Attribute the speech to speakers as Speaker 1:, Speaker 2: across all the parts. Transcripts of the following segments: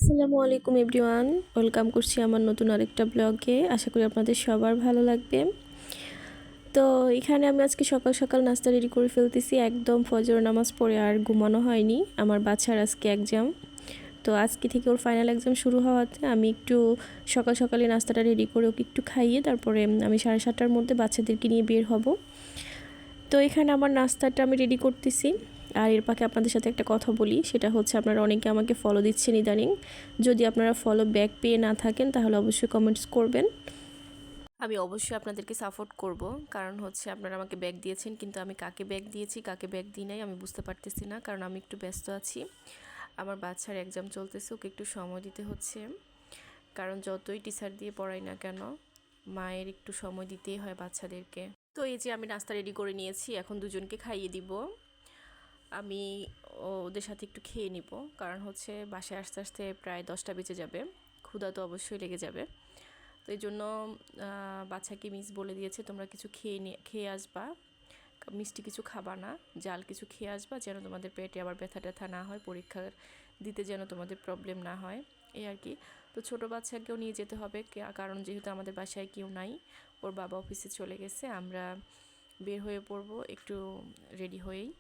Speaker 1: আসসালামু আলাইকুম everyone, welcome করছি আমার নতুন আরেকটা ব্লগে। আশা করি আপনাদের সবার ভালো লাগবে। তো এখানে আমি আজকে সকাল সকাল নাস্তা রেডি করে ফেলতেছি, একদম ফজর নামাজ পড়ে আর ঘুমানো হয়নি। আমার বাচ্চার আজকে এক্সাম, তো আজকে থেকে ওর ফাইনাল এক্সাম শুরু হওয়াতে আমি একটু সকাল সকালে নাস্তাটা রেডি করে ওকে একটু খাইয়ে তারপরে আমি 7:30টার মধ্যে বাচ্চাদেরকে নিয়ে বের হব। তো এখানে আমার নাস্তাটা আমি রেডি করতেছি। আর এর পাশে আপনাদের সাথে একটা কথা বলি, সেটা হচ্ছে আপনারা অনেকে আমাকে ফলো দিচ্ছেন ইদানিং। যদি আপনারা ফলো ব্যাক পেয়ে না থাকেন তাহলে অবশ্যই কমেন্টস করবেন। আমি অবশ্যই আপনাদেরকে সাপোর্ট করব, কারণ হচ্ছে আপনারা আমাকে ব্যাক দিয়েছেন, কিন্তু আমি কাকে ব্যাক দিয়েছি কাকে ব্যাক দিই নাই আমি বুঝতে পারতেছি না, কারণ আমি একটু ব্যস্ত আছি। আমার বাচ্চার এক্সাম চলতেছে, ওকে একটু সময় দিতে হচ্ছে, কারণ যতই টিচার দিয়ে পড়াই না কেন মায়ের একটু সময় দিতেই হয় বাচ্চাদেরকে। তো এই যে আমি নাস্তা রেডি করে নিয়েছি, এখন দুজনকে খাইয়ে দিব। আমি ওদের সাথে একটু খেয়ে নিব, কারণ হচ্ছে বাসায় আস্তে আস্তে প্রায় 10টা বেজে যাবে, ক্ষুধা তো অবশ্যই লেগে যাবে। তো এই জন্য বাচ্চাকে মিস বলে দিয়েছে তোমরা কিছু খেয়ে আসবা, মিষ্টি কিছু খাবা না, জাল কিছু খেয়ে আসবা, যেন তোমাদের পেটে আবার ব্যথা ট্যাথা না হয়, পরীক্ষা দিতে যেন তোমাদের প্রবলেম না হয়, এই আর কি। তো ছোটো বাচ্চাকেও নিয়ে যেতে হবে, কারণ যেহেতু আমাদের বাসায় কেউ নাই, ওর বাবা অফিসে চলে গেছে, আমরা বের হয়ে পড়বো একটু রেডি হয়েই।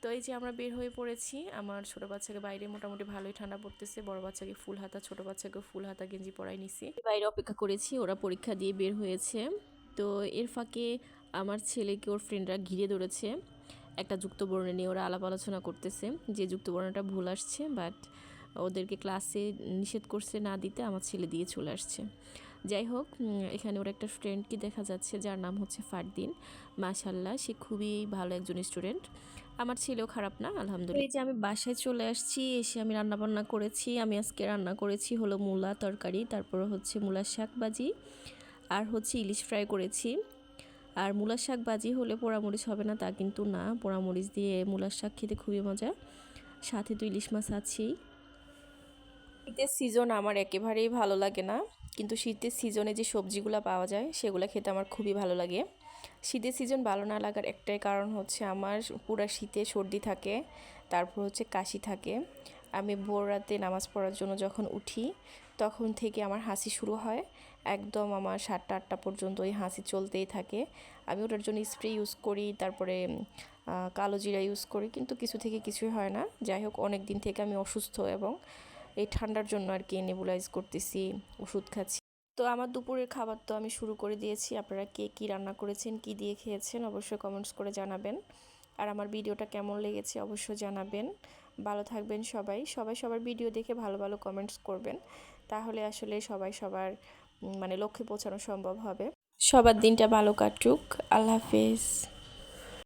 Speaker 1: তো এই যে আমরা বের হয়ে পড়েছি। আমার ছোটো বাচ্চাকে বাইরে মোটামুটি ভালোই ঠান্ডা পড়তেছে, বড় বাচ্চাকে ফুল হাতা, ছোটো বাচ্চাকে ফুল হাতা গেঞ্জি পরাই নিছি। বাইরে অপেক্ষা করেছি, ওরা পরীক্ষা দিয়ে বের হয়েছে। তো এর ফাঁকে আমার ছেলেকে ওর ফ্রেন্ডরা ঘিরে ধরেছে, একটা যুক্তবর্ণ নিয়ে ওরা আলাপ আলোচনা করতেছে, যে যুক্তবর্ণটা ভুল আসছে, বাট ওদেরকে ক্লাসে নিষেধ করছে না দিতে, আমার ছেলে দিয়ে চলে আসছে। যাই হোক, এখানে ওর একটা ফ্রেন্ডকে দেখা যাচ্ছে যার নাম হচ্ছে ফারদিন। মাশাল্লাহ, সে খুবই ভালো একজন স্টুডেন্ট। আমার ছেলেও খারাপ না, আলহামদুলিল্লাহ। এই যে আমি বাসায় চলে আসছি, এসে আমি রান্না বান্না করেছি। আমি আজকে রান্না করেছি হলো মূলা তরকারি, তারপর হচ্ছে মূলার শাক ভাজি, আর হচ্ছে ইলিশ ফ্রাই করেছি। আর মূলার শাক ভাজি হলে পোড়ামরিচ হবে না তা কিন্তু না, পোড়ামরিচ দিয়ে মূলার শাক খেতে খুবই মজা, সাথে তো ইলিশ মাছ আছেই। শীতের সিজন আমার একেবারেই ভালো লাগে না, কিন্তু শীতের সিজনে যে সবজিগুলো পাওয়া যায় সেগুলো খেতে আমার খুবই ভালো লাগে। শীতের সিজন ভালো না লাগার একটাই কারণ হচ্ছে আমার পুরা শীতে সর্দি থাকে, তারপর হচ্ছে কাশি থাকে। আমি ভোর রাতে নামাজ পড়ার জন্য যখন উঠি তখন থেকে আমার হাসি শুরু হয়, একদম আমার 7টা 8টা পর্যন্ত ওই হাসি চলতেই থাকে। আমি ওটার জন্য স্প্রে ইউজ করি, তারপরে কালো জিরা ইউজ করি, কিন্তু কিছু থেকে কিছুই হয় না। যাই হোক, অনেক দিন থেকে আমি অসুস্থ এবং এই ঠান্ডার জন্য আর কি নেবুলাইজ করতেছি, ওষুধ খাচ্ছি। তো আমার দুপুরের খাবার তো আমি শুরু করে দিয়েছি। আপনারা কে কী রান্না করেছেন, কি দিয়ে খেয়েছেন অবশ্যই কমেন্টস করে জানাবেন। আর আমার ভিডিওটা কেমন লেগেছে অবশ্যই জানাবেন। ভালো থাকবেন সবাই, সবাই সবার ভিডিও দেখে ভালো ভালো কমেন্টস করবেন, তাহলে আসলে সবাই সবার মানে লক্ষ্যে পৌঁছানো সম্ভব হবে। সবার দিনটা ভালো কাটুক। আল্লাহ হাফেজ।